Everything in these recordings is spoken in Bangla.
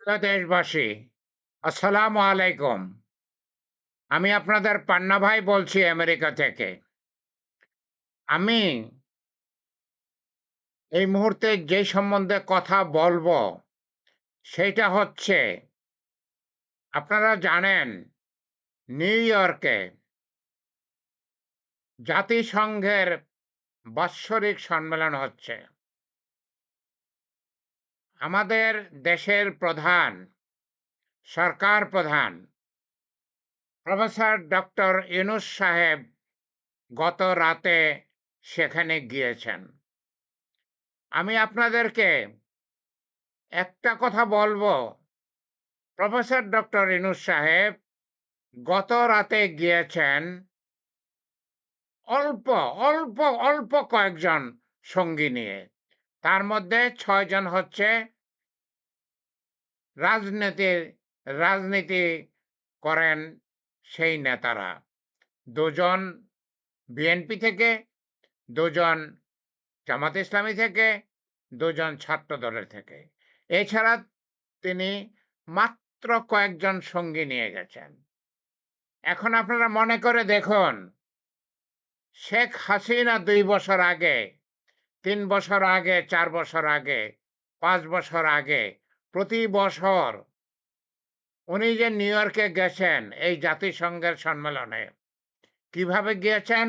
প্রিয় দেশবাসী, আসসালামু আলাইকুম। আমি আপনাদের পান্না ভাই বলছি আমেরিকা থেকে। আমি এই মুহূর্তে যে সম্বন্ধে কথা বলবো সেইটা হচ্ছে, আপনারা জানেন নিউ ইয়র্কে জাতিসংঘের বাৎসরিক সম্মেলন হচ্ছে। আমাদের দেশের প্রধান, সরকার প্রধান প্রফেসর ডক্টর ইউনূস সাহেব গত রাতে সেখানে গিয়েছেন। আমি আপনাদেরকে একটা কথা বলবো, প্রফেসর ডক্টর ইউনূস সাহেব গত রাতে গিয়েছেন অল্প অল্প অল্প কয়েকজন সঙ্গী নিয়ে। তার মধ্যে ৬ জন হচ্ছে রাজনীতির রাজনীতি করেন সেই নেতারা। ২ জন বিএনপি থেকে, ২ জন জামাত ইসলামী থেকে, ২ জন ছাত্র দলের থেকে। এছাড়া তিনি মাত্র কয়েকজন সঙ্গী নিয়ে গেছেন। এখন আপনারা মনে করে দেখুন, শেখ হাসিনা ২ বছর আগে, ৩ বছর আগে, ৪ বছর আগে, ৫ বছর আগে প্রতি বছর উনি যে নিউ ইয়র্কে গেছেন এই জাতিসংঘের সম্মেলনে, কিভাবে গিয়েছেন?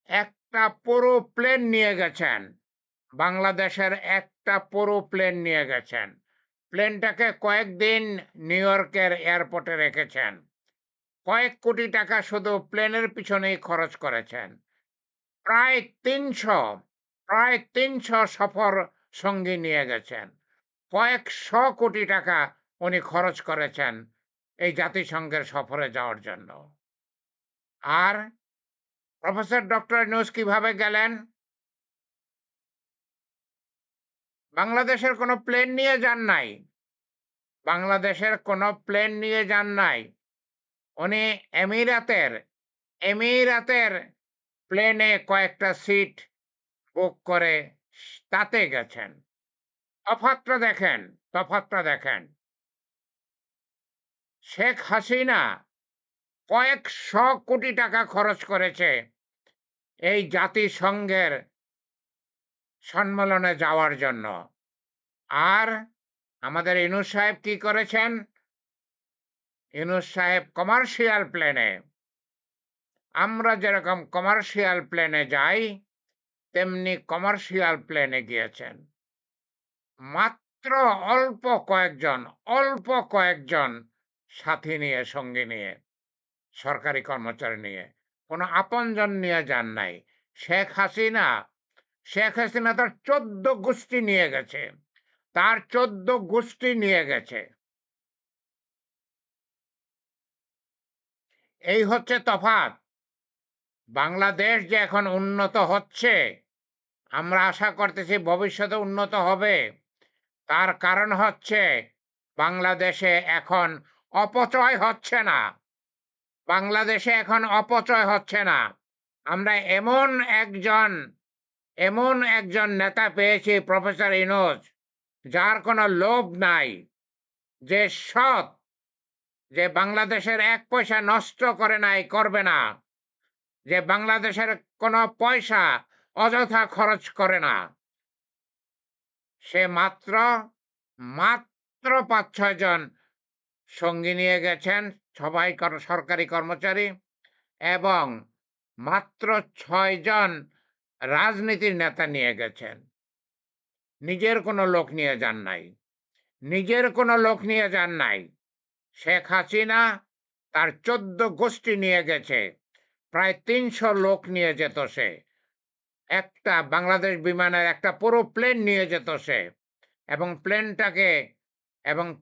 একটা পুরো প্লেন নিয়ে গেছেন। বাংলাদেশের একটা পুরো প্লেন নিয়ে গেছেন। প্লেনটাকে কয়েকদিন নিউ ইয়র্কের এয়ারপোর্টে রেখেছেন। কয়েক কোটি টাকা শুধু প্লেনের পিছনেই খরচ করেছেন। প্রায় ৩০০ প্রায় ৩০০ সফর সঙ্গী নিয়ে গেছেন। কয়েকশ কোটি টাকা উনি খরচ করেছেন এই জাতিসংঘের সফরে যাওয়ার জন্য। আর প্রফেসর ডক্টর ইউনূস কিভাবে গেলেন? বাংলাদেশের কোনো প্লেন নিয়ে যান নাই। বাংলাদেশের কোনো প্লেন নিয়ে যান নাই। উনি এমিরাতের প্লেনে কয়েকটা সিট বুক করে তাতে গেছেন। তফাৎটা দেখেন, তফাৎটা দেখেন। শেখ হাসিনা কয়েকশ কোটি টাকা খরচ করেছে এই জাতিসংঘের সম্মেলনে যাওয়ার জন্য। আর আমাদের ইউনূস সাহেব কি করেছেন? ইউনূস সাহেব কমার্শিয়াল প্লেনে, আমরা যেরকম কমার্শিয়াল প্লেনে যাই তেমনি কমার্শিয়াল প্লেনে গিয়েছেন। মাত্র অল্প কয়েকজন সাথী নিয়ে, সঙ্গী নিয়ে, সরকারি কর্মচারী নিয়ে, কোনো আপনজন নিয়ে যান নাই। শেখ হাসিনা শেখ হাসিনা তার ১৪ গোষ্ঠী নিয়ে গেছে। তার ১৪ গোষ্ঠী নিয়ে গেছে। এই হচ্ছে তফাৎ। বাংলাদেশ যে এখন উন্নত হচ্ছে, আমরা আশা করতেছি ভবিষ্যতে উন্নত হবে। তার কারণ হচ্ছে বাংলাদেশে এখন অপচয় হচ্ছে না। বাংলাদেশে এখন অপচয় হচ্ছে না। আমরা এমন একজন নেতা পেয়েছি, প্রফেসর ইউনূস, যার কোনো লোভ নাই, যে সৎ, যে বাংলাদেশের ১ পয়সা নষ্ট করে নাই, করবে না, যে বাংলাদেশের কোনো পয়সা অযথা খরচ করে না। সে মাত্র ৫-৬ জন সঙ্গী নিয়ে গেছেন, সবাই সরকারি কর্মচারী, এবং মাত্র ৬ জন রাজনীতির নেতা নিয়ে গেছেন। নিজের কোনো লোক নিয়ে যান নাই। নিজের কোনো লোক নিয়ে যান নাই। শেখ হাসিনা তার ১৪ গোষ্ঠী নিয়ে গেছে। প্রায় ৩০০ লোক নিয়ে যেত সে। একটা বাংলাদেশ বিমানের একটা পুরো প্লেন নিয়ে যেত সে, এবং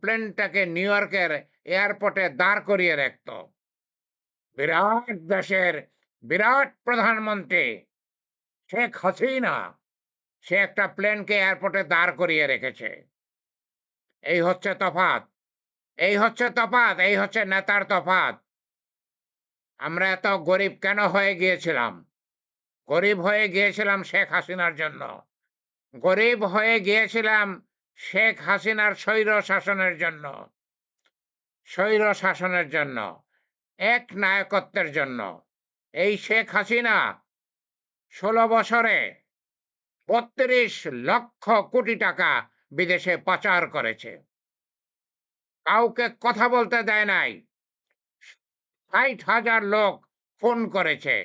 প্লেনটাকে নিউ ইয়র্কের এয়ারপোর্টে দাঁড় করিয়ে রাখত। বিরাট দেশের বিরাট প্রধানমন্ত্রী শেখ হাসিনা, সে একটা প্লেনকে এয়ারপোর্টে দাঁড় করিয়ে রেখেছে। এই হচ্ছে তফাৎ। এই হচ্ছে নেতার তফাৎ। আমরা এত গরিব কেন হয়ে গিয়েছিলাম? গরিব হয়ে গিয়েছিলাম শেখ হাসিনার জন্য। গরিব হয়ে গিয়েছিলাম শেখ হাসিনার স্বৈর শাসনের জন্য, একনায়কত্বের জন্য। এই শেখ হাসিনা ১৬ বছরে ৩২ লক্ষ কোটি টাকা বিদেশে পাচার করেছে। কাউকে কথা বলতে দেয় নাই। ৬০,০০০ লোক খুন করেছে।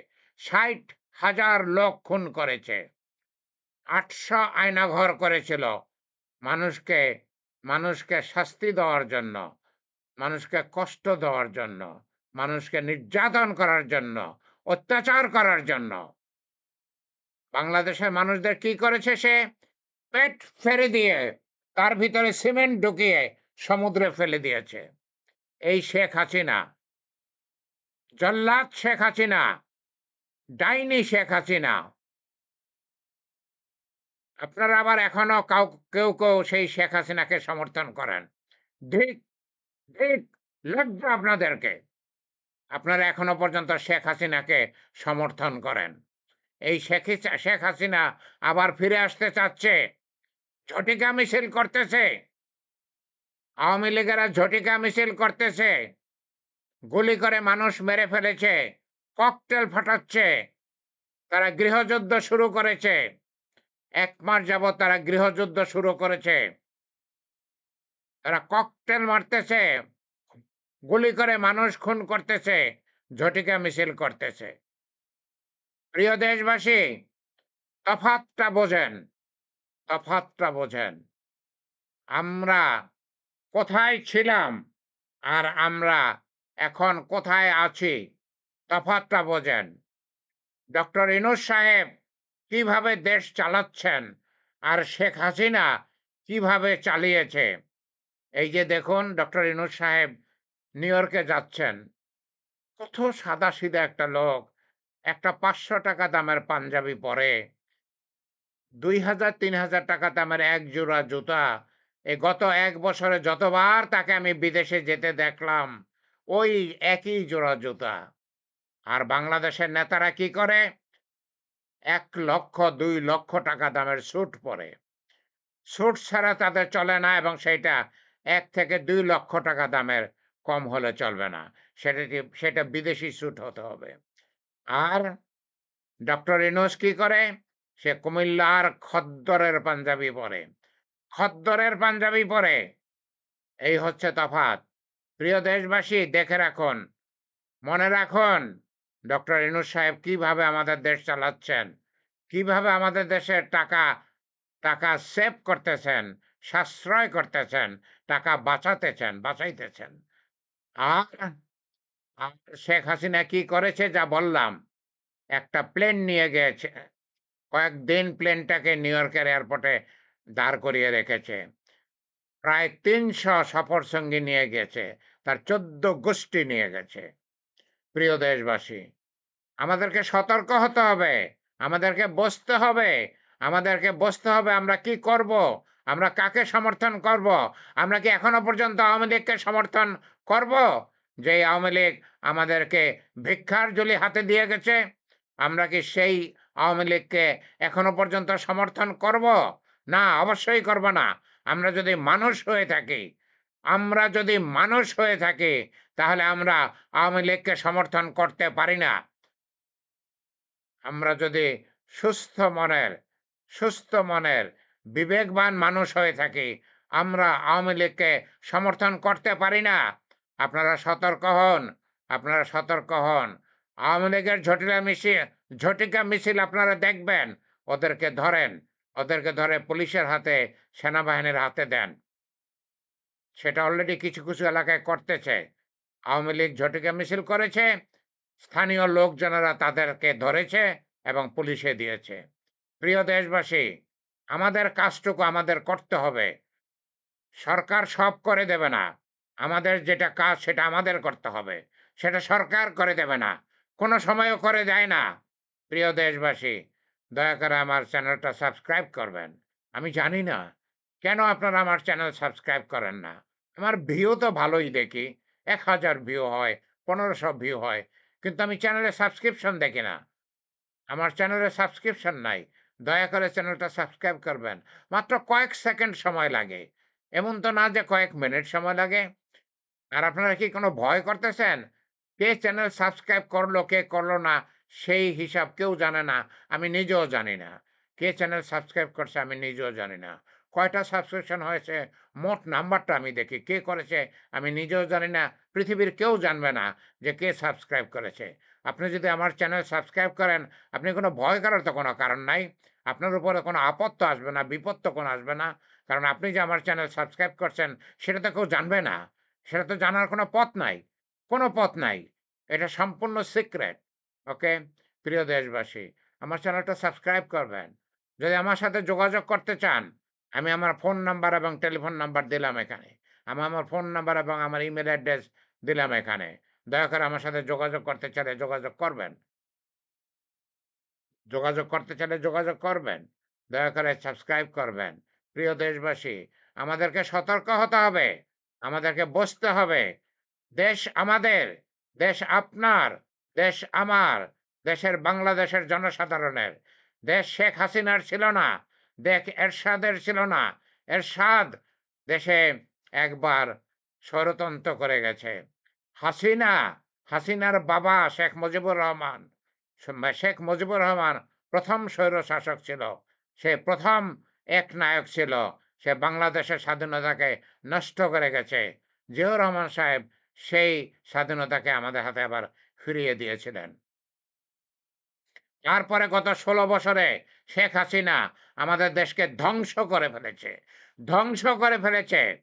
৬০,০০০ লোক খুন করেছে। ৮০০ আয়নাঘর করেছিল মানুষকে মানুষকে শাস্তি দেওয়ার জন্য, মানুষকে কষ্ট দেওয়ার জন্য, মানুষকে নির্যাতন করার জন্য, অত্যাচার করার জন্য। বাংলাদেশের মানুষদের কি করেছে সে? পেট ফেরে দিয়ে তার ভিতরে সিমেন্ট ঢুকিয়ে সমুদ্রে ফেলে দিয়েছে। এই শেখ হাসিনা, জল্লাদ শেখ হাসিনা, ডাইনি শেখ হাসিনা। আপনারা আবার এখনো কেউ কেউ সেই শেখ হাসিনাকে সমর্থন করেন। ধিক, ধিক, লজ্জা আপনাদেরকে। আপনারা এখনো পর্যন্ত শেখ হাসিনাকে সমর্থন করেন। এই শেখ হাসিনা আবার ফিরে আসতে চাচ্ছে। ঝটিকা মিছিল করতেছে। আওয়ামী লীগেরা ঝটিকা মিছিল করতেছে। গুলি করে মানুষ মেরে ফেলেছে। ককটেল ফাটাচ্ছে। তারা গৃহযুদ্ধ শুরু করেছে। ১ মাস যাবৎ তারা গৃহযুদ্ধ শুরু করেছে। তারা ককটেল মারতেছে, গুলি করে মানুষ খুন করতেছে, ঝটিকা মিছিল করতেছে। প্রিয় দেশবাসী, তফাৎটা বোঝেন, তফাৎটা বোঝেন। আমরা কোথায় ছিলাম আর আমরা এখন কোথায় আছি, তফাৎটা বোঝেন। ডক্টর ইউনূস সাহেব কিভাবে দেশ চালাচ্ছেন আর শেখ হাসিনা কিভাবে চালিয়েছে। এই যে দেখুন, ডক্টর ইউনূস সাহেব নিউ ইয়র্কে যাচ্ছেন। কত সাদাসিধা একটা লোক, একটা ৫০০ টাকা দামের পাঞ্জাবি পরে, ২,০০০-৩,০০০ টাকা দামের এক জোড়া জুতা। গত ১ বছরে যতবার তাকে আমি বিদেশে যেতে দেখলাম, ওই একই জোড়া জুতা। আর বাংলাদেশের নেতারা কি করে? ১ লক্ষ ২ লক্ষ টাকা দামের স্যুট পরে। স্যুট ছাড়া তাদের চলে না, এবং সেইটা ১ থেকে ২ লক্ষ টাকা দামের কম হলে চলবে না। সেটা বিদেশি স্যুট হতে হবে। আর ডক্টর ইউনূস কি করে? সে কুমিল্লার খদ্দরের পাঞ্জাবি পরে। খদ্দরের পাঞ্জাবি পরে। এই হচ্ছে তফাৎ। প্রিয় দেশবাসী, দেখে রাখুন, মনে রাখুন, ডক্টর ইউনূস সাহেব কিভাবে আমাদের দেশ চালাচ্ছেন, কিভাবে আমাদের দেশের টাকা সেভ করতেছেন, সাশ্রয় করতেছেন, টাকা বাঁচাইতেছেন। আর আর শেখ হাসিনা কি করেছে যা বললাম, একটা প্লেন নিয়ে গিয়েছে। কয়েকদিন প্লেনটাকে নিউ ইয়র্কের এয়ারপোর্টে দাঁড় করিয়ে রেখেছে। প্রায় ৩০০ সফরসঙ্গী নিয়ে গেছে। তার ১৪ গোষ্ঠী নিয়ে গেছে। প্রিয় দেশবাসী, আমাদেরকে সতর্ক হতে হবে। আমাদেরকে বসতে হবে। আমাদেরকে বসতে হবে আমরা কি করব? আমরা কাকে সমর্থন করব? আমরা কি এখনো পর্যন্ত আওয়ামী লীগকে সমর্থন করব? যে আওয়ামী লীগ আমাদেরকে ভিক্ষার ঝুলি হাতে দিয়ে গেছে, আমরা কি সেই আওয়ামী লীগকে এখনো পর্যন্ত সমর্থন করব? না, অবশ্যই করব না। আমরা যদি মানুষ হয়ে থাকি, তাহলে আমরা আওয়ামী লীগকে সমর্থন করতে পারি না। আমরা যদি সুস্থ মনের বিবেকবান মানুষ হয়ে থাকি, আমরা আওয়ামী লীগকে সমর্থন করতে পারি না। আপনারা সতর্ক হন, আপনারা সতর্ক হন। আওয়ামী লীগের ঝটিকা মিছিল আপনারা দেখবেন, ওদেরকে ধরে পুলিশের হাতে, সেনাবাহিনীর হাতে দেন। সেটা অলরেডি কিছু কিছু এলাকায় করতেছে। আওয়ামী লীগ ঝটিকা মিছিল করেছে, স্থানীয় লোকজনেরা তাদেরকে ধরেছে এবং পুলিশে দিয়েছে। প্রিয় দেশবাসী, আমাদের কাজটুকু আমাদের করতে হবে। সরকার সব করে দেবে না। আমাদের যেটা কাজ সেটা আমাদের করতে হবে। সেটা সরকার করে দেবে না। কোনো সময়ও করে দেয় না। প্রিয় দেশবাসী, দয়া করে আমার চ্যানেলটা সাবস্ক্রাইব করবেন। আমি জানি না কেন আপনারা আমার চ্যানেল সাবস্ক্রাইব করেন না। আমার ভিউ তো ভালোই দেখি। ১,০০০ ভিউ হয়, ১৫০০ ভিউ হয়। কিন্তু আমি চ্যানেলে সাবস্ক্রিপশন দেখি না। আমার চ্যানেলে সাবস্ক্রিপশন নাই। দয়া করে চ্যানেলটা সাবস্ক্রাইব করবেন। মাত্র কয়েক সেকেন্ড সময় লাগে। এমন তো না যে কয়েক মিনিট সময় লাগে। আর আপনারা কি কোনো ভয় করতেছেন? কে চ্যানেল সাবস্ক্রাইব করলো, কে করলো না সেই হিসাব কেউ জানে না। আমি নিজেও জানি না। কে চ্যানেল সাবস্ক্রাইব করছে আমি নিজেও জানি না। কয়টা সাবস্ক্রিপশন হয়েছে মোট নাম্বারটা আমি দেখি। কে করেছে আমি নিজেও জানি না। পৃথিবীর কেউ জানবে না যে কে সাবস্ক্রাইব করেছে। আপনি যদি আমার চ্যানেল সাবস্ক্রাইব করেন, আপনি কোনো ভয় করার তো কোনো কারণ নাই। আপনার উপরে কোনো আপদ তো আসবে না, বিপদ তো কোনো আসবে না। কারণ আপনি যে আমার চ্যানেল সাবস্ক্রাইব করছেন সেটা তো কেউ জানবে না। সেটা তো জানার কোনো পথ নাই। কোনো পথ নাই। এটা সম্পূর্ণ সিক্রেট। ওকে? প্রিয় দেশবাসী, আমার চ্যানেলটা সাবস্ক্রাইব করবেন। যদি আমার সাথে যোগাযোগ করতে চান, আমি আমার ফোন নাম্বার এবং টেলিফোন নাম্বার দিলাম এখানে। আমি আমার ফোন নাম্বার এবং আমার ইমেইল অ্যাড্রেস দিলাম এখানে। দয়া করে আমার সাথে যোগাযোগ করতে চাইলে যোগাযোগ করবেন। যোগাযোগ করতে চাইলে যোগাযোগ করবেন। দয়া করে সাবস্ক্রাইব করবেন। প্রিয় দেশবাসী, আমাদেরকে সতর্ক হতে হবে। আমাদেরকে বুঝতে হবে দেশ আমাদের, দেশ আপনার, দেশ আমার, দেশের বাংলাদেশের জনসাধারণের। দেশ শেখ হাসিনার ছিল না, দেশ এরশাদের ছিল না। এরশাদ দেশে একবার ষড়যন্ত্র করে গেছে। হাসিনা, হাসিনার বাবা শেখ মুজিবুর রহমান, শেখ মুজিবুর রহমান ১ম স্বৈরশাসক ছিল। সে ১ম একনায়ক ছিল। সে বাংলাদেশের স্বাধীনতাকে নষ্ট করে গেছে। জিয়াউর রহমান সাহেব সেই স্বাধীনতাকে আমাদের হাতে আবার ফিরিয়ে দিয়েছিলেন। তারপরে গত ১৬ বছরে শেখ হাসিনা আমাদের দেশকে ধ্বংস করে ফেলেছে। ধ্বংস করে ফেলেছে।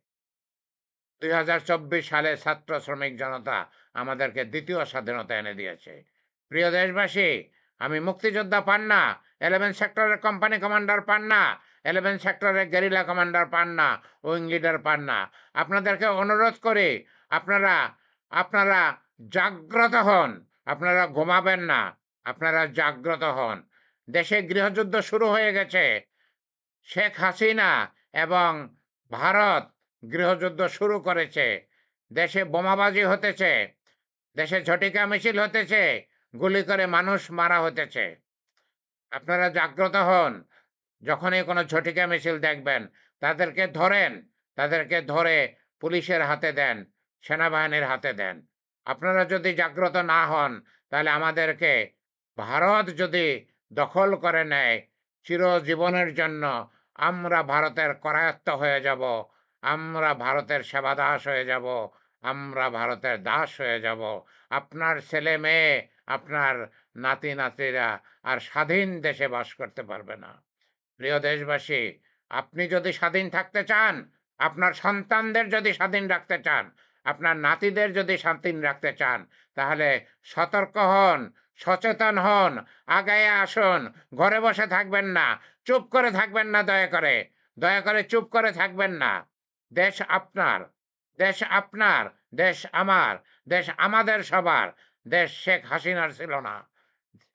২০২৪ সালে ছাত্র শ্রমিক জনতা আমাদেরকে ২য় স্বাধীনতা এনে দিয়েছে। প্রিয় দেশবাসী, আমি মুক্তিযোদ্ধা পান না, 11 সেক্টরের কোম্পানি কমান্ডার পান না, 11 সেক্টরের গেরিলা কমান্ডার পান না, উইং লিডার পান না। আপনাদেরকে অনুরোধ করি, আপনারা আপনারা জাগ্রত হন। আপনারা ঘুমাবেন না। আপনারা জাগ্রত হন। দেশে গৃহযুদ্ধ শুরু হয়ে গেছে। শেখ হাসিনা এবং ভারত গৃহযুদ্ধ শুরু করেছে। দেশে বোমাবাজি হতেছে, দেশে ঝটিকা মিছিল হতেছে, গুলি করে মানুষ মারা হতেছে। আপনারা জাগ্রত হন। যখনই কোনো ঝটিকা মিছিল দেখবেন, তাদেরকে ধরেন। তাদেরকে ধরে পুলিশের হাতে দেন, সেনাবাহিনীর হাতে দেন। আপনারা যদি জাগ্রত না হন, তাহলে আমাদেরকে ভারত যদি দখল করে নেয়, চিরজীবনের জন্য আমরা ভারতের করায়ত্ত হয়ে যাব। আমরা ভারতের সেবাদাস হয়ে যাব। আমরা ভারতের দাস হয়ে যাব। আপনার ছেলে-মেয়ে, আপনার নাতি-নাতিরা আর স্বাধীন দেশে বাস করতে পারবে না। প্রিয় দেশবাসী, আপনি যদি স্বাধীন থাকতে চান, আপনার সন্তানদের যদি স্বাধীন রাখতে চান, আপনার নাতিদের যদি স্বাধীন রাখতে চান, তাহলে সতর্ক হন, সচেতন হন, আগায়ে আসুন। ঘরে বসে থাকবেন না, চুপ করে থাকবেন না দয়া করে। দয়া করে চুপ করে থাকবেন না। দেশ আপনার, দেশ আপনার, দেশ আমার, দেশ আমাদের সবার। দেশ শেখ হাসিনার ছিল না।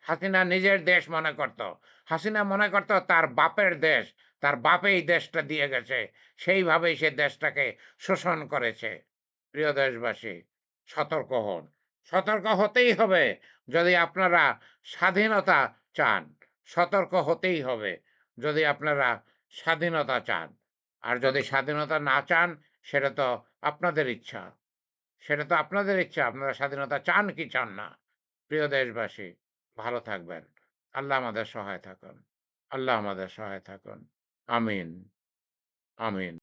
হাসিনা নিজের দেশ মনে করত। হাসিনা মনে করত তার বাপের দেশ, তার বাপেই দেশটা দিয়ে গেছে। সেইভাবেই সে দেশটাকে শোষণ করেছে। প্রিয় দেশবাসী, সতর্ক হন। সতর্ক হতেই হবে যদি আপনারা স্বাধীনতা চান। সতর্ক হতেই হবে যদি আপনারা স্বাধীনতা চান। আর যদি স্বাধীনতা না চান, সেটা তো আপনাদের ইচ্ছা। সেটা তো আপনাদের ইচ্ছা। আপনারা স্বাধীনতা চান কি চান না। প্রিয় দেশবাসী, ভালো থাকবেন। আল্লাহ আমাদের সহায় থাকুন। আল্লাহ আমাদের সহায় থাকুন। আমিন, আমিন।